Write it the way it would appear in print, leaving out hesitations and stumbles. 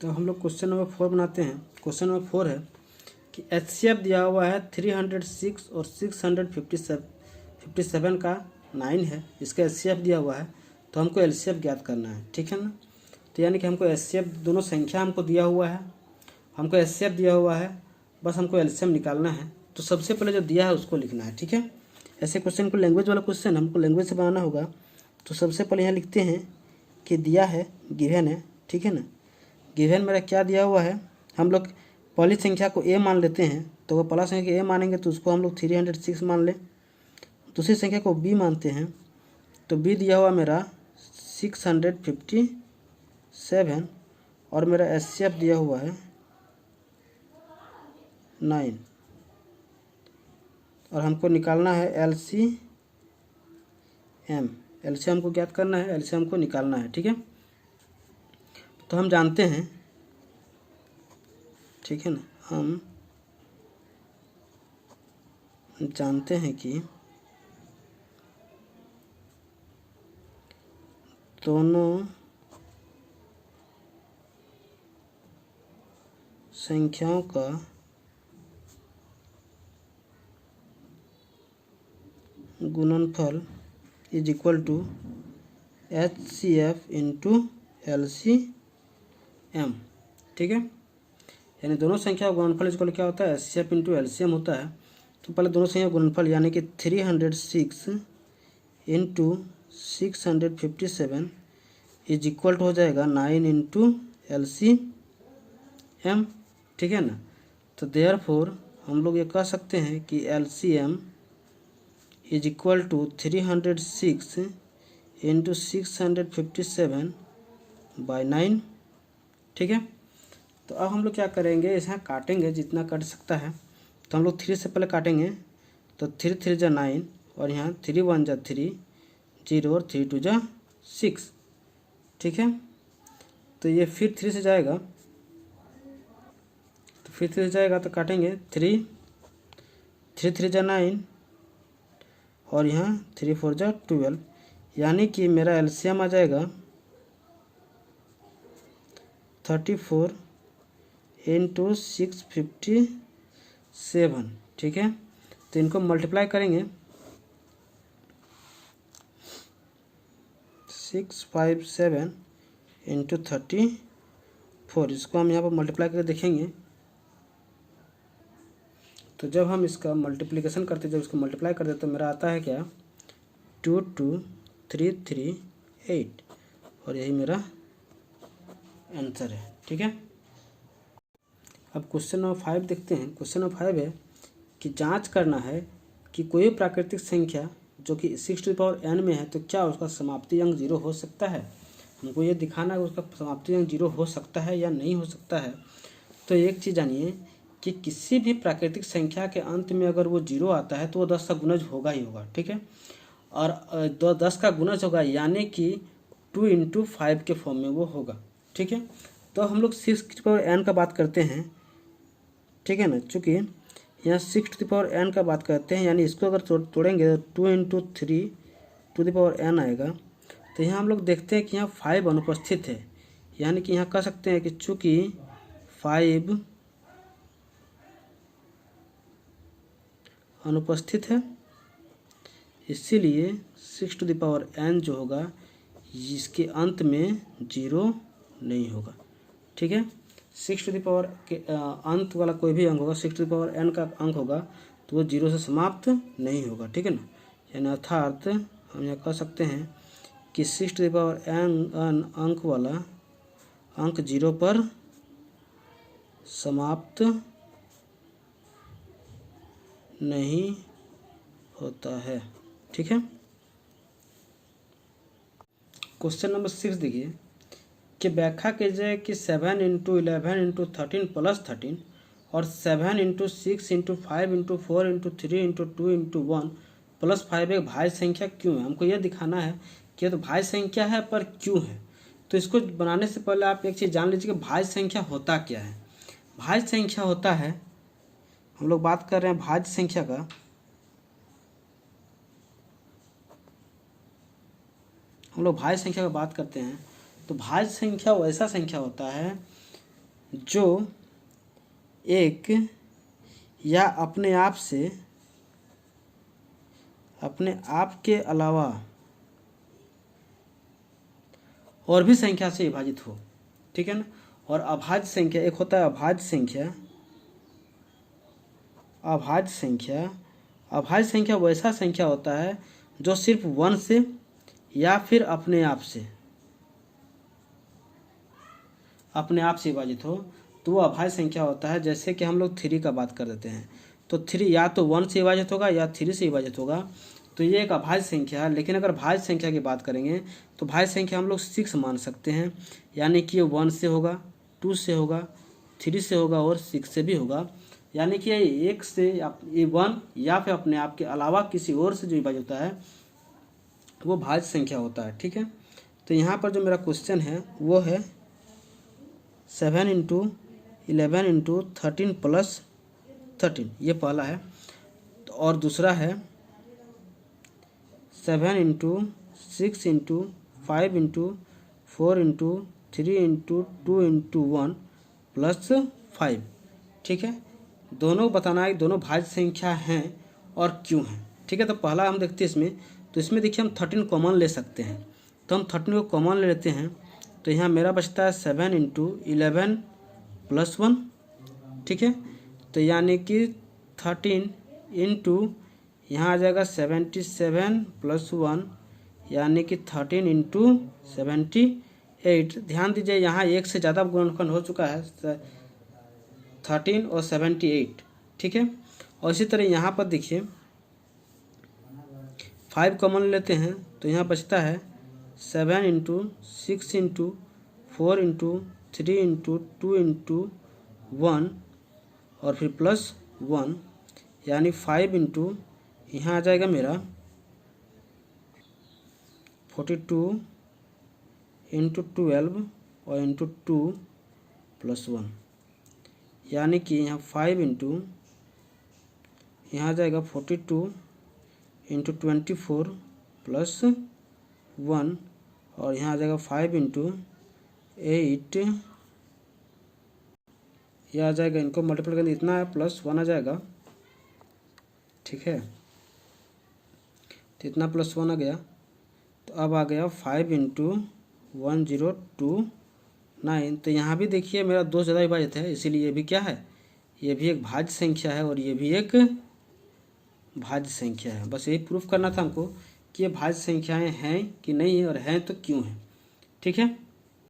तो हम लोग क्वेश्चन नंबर 4 बनाते हैं। क्वेश्चन नंबर 4 है कि एचसीएफ दिया हुआ है 306 और 657 का 9 है। इसका एचसीएफ दिया हुआ है तो हमको एलसीएफ ज्ञात करना है, ठीक है ना। तो यानी कि हमको एचसीएफ दोनों संख्या हमको दिया हुआ है, हमको एचसीएफ दिया हुआ है, बस हमको एलसीएम निकालना है। तो सबसे पहले जो दिया है उसको लिखना है, ठीक है। ऐसे क्वेश्चन को लैंग्वेज वाला क्वेश्चन हमको लैंग्वेज से बनाना होगा। तो सबसे पहले यहाँ लिखते हैं कि दिया है, गिवन है, ठीक है ना। गिवन मेरा क्या दिया हुआ है, हम लोग पहली संख्या को ए मान लेते हैं, तो वो पहला संख्या को ए मानेंगे तो उसको हम लोग 306 मान लें। दूसरी संख्या को बी मानते हैं, तो बी दिया हुआ मेरा 657 और मेरा एचसीएफ दिया हुआ है 9 और हमको निकालना है एलसीएम। एलसीएम को ज्ञात करना है, एलसीएम को निकालना है, ठीक है। तो हम जानते हैं, ठीक है ना, हम जानते हैं कि दोनों संख्याओं का गुणनफल is equal to HCF into LCM, ठीक है। यानी दोनों संख्या का गुणनफल इज इक्वल क्या होता है, एचसीएफ इंटू एलसीएम होता है। तो पहले दोनों संख्या का गुणनफल यानी कि 306 इंटू 657 इज इक्वल टू हो जाएगा 9 इंटू एलसीएम, ठीक है ना। तो देयरफॉर हम लोग ये कह सकते हैं कि LCM is equal to 306 into 657 by 9, ठीक है। तो अब हम लोग क्या करेंगे, इसे काटेंगे जितना कट सकता है। तो हम लोग 3 से पहले काटेंगे, तो 3 3 जा 9 और यहाँ 3 1 जा 3 0 और 3 2 जा 6, ठीक है। तो ये फिर 3 से जाएगा, तो फिर 3 से जाएगा तो काटेंगे 3 3 जा 9 और यहाँ 3 4 जा 12, यानी कि मेरा एलसीएम आ जाएगा 34 इंटू 657, ठीक है। तो इनको मल्टीप्लाई करेंगे 657 इंटू 34, इसको हम यहाँ पर मल्टीप्लाई करके देखेंगे। तो जब हम इसका मल्टीप्लिकेशन करते, जब इसको मल्टीप्लाई करते तो मेरा आता है क्या, 22338 और यही मेरा आंसर है, ठीक है। अब क्वेश्चन नंबर 5 देखते हैं। क्वेश्चन नंबर 5 है कि जांच करना है कि कोई प्राकृतिक संख्या जो कि 6n में है तो क्या उसका समाप्ति अंक 0 हो सकता है। हमको ये दिखाना है कि उसका समाप्ति अंक 0 हो सकता है या नहीं हो सकता है। तो एक चीज़ जानिए कि किसी भी प्राकृतिक संख्या के अंत में अगर वो 0 आता है तो वो 10 का गुणज होगा ही होगा, ठीक है। और 10 का गुणज होगा यानी कि 2 इंटू 5 के फॉर्म में वो होगा, ठीक है। तो हम लोग 6n का बात करते हैं, ठीक है ना। चूँकि यहाँ 6n का बात करते हैं, यानी इसको अगर तोड़ेंगे तो 2 into 3 to the power n आएगा। तो यहाँ हम लोग देखते हैं कि यहाँ 5 अनुपस्थित है, यानी कि यहाँ कह सकते हैं कि चूँकि 5 अनुपस्थित है, इसीलिए 6 टू द पावर n जो होगा इसके अंत में 0 नहीं होगा, ठीक है। 6 टू द पावर के अंत वाला कोई भी अंक होगा, 6 टू द पावर n का अंक होगा तो वो 0 से समाप्त नहीं होगा, ठीक है ना। यानी अर्थात हम यह कह सकते हैं कि 6 टू द पावर n अंक वाला अंक 0 पर समाप्त नहीं होता है, ठीक है। क्वेश्चन नंबर 6 देखिए कि व्याख्या कीजिए कि 7 इंटू 11 इंटू 13 प्लस 13 और 7 into 6 into 5 into 4 into 3 into 2 into 1 plus 5 एक भाज्य संख्या क्यों है। हमको यह दिखाना है कि तो भाज्य संख्या है पर क्यों है। तो इसको बनाने से पहले आप एक चीज़ जान लीजिए कि भाज्य संख्या होता क्या है। भाज्य संख्या होता है, हम लोग बात कर रहे हैं भाज्य संख्या का, हम लोग भाज्य संख्या की बात करते हैं तो भाज्य संख्या वैसा संख्या होता है जो एक या अपने आप के अलावा और भी संख्या से विभाजित हो, ठीक है ना। और अभाज्य संख्या, एक होता है अभाज्य संख्या। अभाज्य संख्या वैसा संख्या होता है जो सिर्फ 1 से या फिर अपने आप से विभाजित हो, तो वो अभाज्य संख्या होता है। जैसे कि हम लोग 3 का बात कर देते हैं, तो 3 या तो 1 से विभाजित होगा या 3 से विभाजित होगा, तो ये एक अभाज्य संख्या है। लेकिन अगर भाज्य संख्या की बात करेंगे तो भाज्य संख्या हम लोग 6 मान सकते हैं, यानी कि ये 1 से होगा, 2 से होगा, 3 से होगा और 6 से भी होगा। यानी कि ये 1 से ये 1 या फिर अपने आप के अलावा किसी और से जो विभाजित होता है वो भाज्य संख्या होता है, ठीक है। तो यहाँ पर जो मेरा क्वेश्चन है वो है 7 × 11 × 13 + 13, ये पहला है। तो और दूसरा है 7 × 6 × 5 × 4 × 3 × 2 × 1 + 5, ठीक है। दोनों बताना है दोनों भाज्य संख्या हैं और क्यों हैं, ठीक है। तो पहला हम देखते हैं इसमें, तो इसमें देखिए हम 13 कॉमन ले सकते हैं, तो हम 13 को कॉमन ले लेते हैं। तो यहाँ मेरा बचता है 7 × 11 + 1, ठीक है। तो यानी कि 13 × यहाँ आ जाएगा 77 + 1, यानी कि 13 × 78। ध्यान दीजिए यहाँ एक से ज़्यादा गुणनखंड हो चुका है, 13 और 78, ठीक है। और इसी तरह यहाँ पर देखिए 5 कॉमन लेते हैं, तो यहाँ बचता है 7 × 6 × 4 × 3 × 2 × 1 और फिर +1, यानी 5 × यहाँ आ जाएगा मेरा 42 × 12 और × 2 + 1, यानी कि यहाँ 5 × यहाँ आ जाएगा 42 × 24 + 1 और यहाँ आ जाएगा 5 × 8, यह आ जाएगा, इनको मल्टीप्लाई करेंगे इतना है +1 आ जाएगा, ठीक है। तो इतना +1 आ गया। तो अब आ गया 5 × 1029। तो यहाँ भी देखिए मेरा 2 ज़्यादा विभाजित है, इसीलिए ये भी क्या है, ये भी एक भाज्य संख्या है और ये भी एक भाज्य संख्या है। बस यही प्रूफ करना था हमको कि ये भाज्य संख्याएं हैं कि नहीं है और हैं तो क्यों हैं, ठीक है।